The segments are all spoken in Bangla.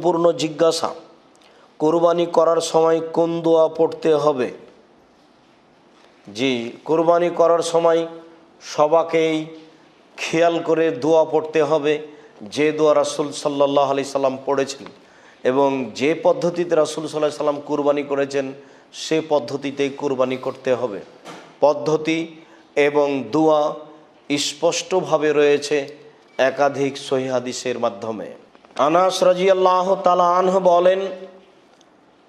পূর্ণ জিজ্ঞাসা, কোরবানি করার সময় কোন দোয়া পড়তে হবে? জি, কোরবানি করার সময় সবাকেই খেয়াল করে দোয়া পড়তে হবে, যে দোয়া রাসূল সাল্লাল্লাহু আলাইহি সাল্লাম পড়েছেন এবং যে পদ্ধতিতে রাসূল সাল্লাল্লাহু আলাইহি সাল্লাম কুরবানি করেছেন সে পদ্ধতিতেই কুরবানি করতে হবে। পদ্ধতি এবং দোয়া স্পষ্টভাবে রয়েছে একাধিক সহিহ হাদিসের মাধ্যমে। আনাস রাদিয়াল্লাহু তাআলা আনহু বলেন,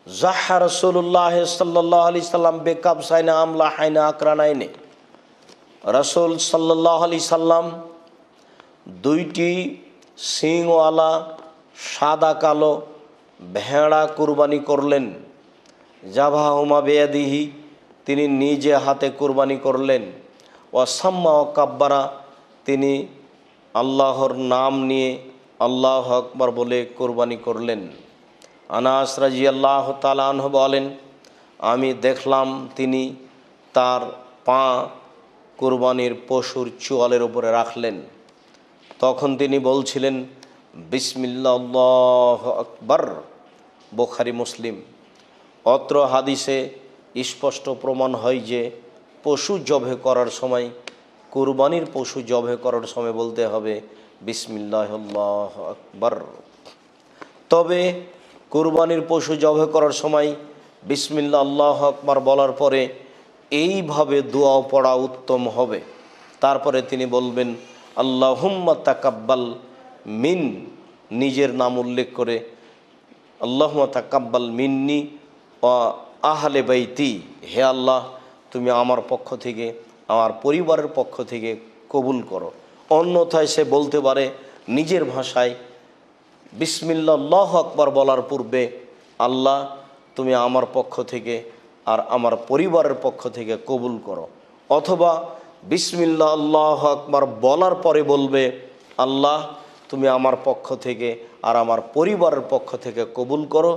জাহা রাসূলুল্লাহ সাল্লাল্লাহু আলাইহি সাল্লাম বেকাবসাইনা আমলাহাইনা আকরানাইনে। রাসূল সাল্লাল্লাহু আলাইহি সাল্লাম দুইটি সিংওয়ালা সাদা কালো ভেড়া কুরবানি করলেন। জাবাহুমা বিয়াদিহি, তিনি নিজে হাতে কুরবানি করলেন। ওয়াসাম্মা ও কাব্বারা, তিনি আল্লাহর নাম নিয়ে আল্লাহু আকবার বলে কুরবানি করলেন। আনাস রাদিয়াল্লাহু তাআলা আনহু বলেন, আমি দেখলাম তিনি তার পা কুরবানির পশুর চোয়ালের উপরে রাখলেন। তখন তিনি বলছিলেন, বিসমিল্লাহ আল্লাহু আকবার। বুখারী মুসলিম। অত্র হাদিসে স্পষ্ট প্রমাণ হয় যে পশু জবে করার সময়, কুরবানির পশু জবে করার সময় বলতে হবে বিসমিল্লাহ আল্লাহু আকবার। তবে কুরবানির পশু জবে করার সময় বিসমিল্লাহ আল্লাহু আকবার বলার পরে এইভাবে দোয়া পড়া উত্তম হবে। তারপরে তিনি বলবেন আল্লাহুম্মা তাকাব্বাল মিন, নিজের নাম উল্লেখ করে আল্লাহুম্মা তাকাব্বাল মিন্নি ওয়া আহলে বাইতি, হে আল্লাহ তুমি আমার পক্ষ থেকে, আমার পরিবারের পক্ষ থেকে কবুল করো। অন্যথায় সে বলতে পারে নিজের ভাষায় বিসমিল্লাহ আল্লাহু আকবার বলার পূর্বে, আল্লাহ তুমি আমার পক্ষ থেকে আর আমার পরিবারের পক্ষ থেকে কবুল করো। অথবা বিসমিল্লাহ আল্লাহু আকবার বলার পরে বলবে, আল্লাহ তুমি আমার পক্ষ থেকে আর আমার পরিবারের পক্ষ থেকে কবুল করো,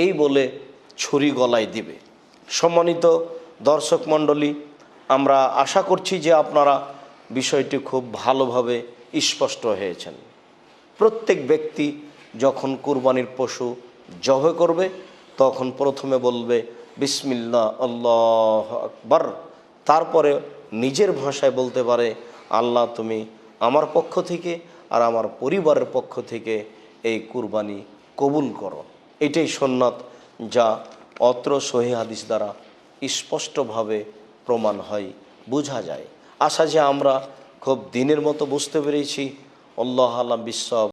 এই বলে ছুরি গলায় দিবে। সম্মানিত দর্শক মণ্ডলী, আমরা আশা করছি যে আপনারা বিষয়টি খুব ভালোভাবে স্পষ্ট হয়েছেন। প্রত্যেক ব্যক্তি যখন কুরবানির পশু জবে করবে তখন প্রথমে বলবে বিসমিল্লাহ আল্লাহু আকবার, তারপরে নিজের ভাষায় বলতে পারে আল্লাহ তুমি আমার পক্ষ থেকে আর আমার পরিবারের পক্ষ থেকে এই কুরবানি কবুল করো। এটাই সুন্নাত, যা অত্র সহিহ হাদিস দ্বারা স্পষ্টভাবে প্রমাণ হয়, বোঝা যায়। আশা যে আমরা খুব দিনের মতো বুঝতে পেরেছি। আল্লাহু আ'লাম বিসসাওয়াব।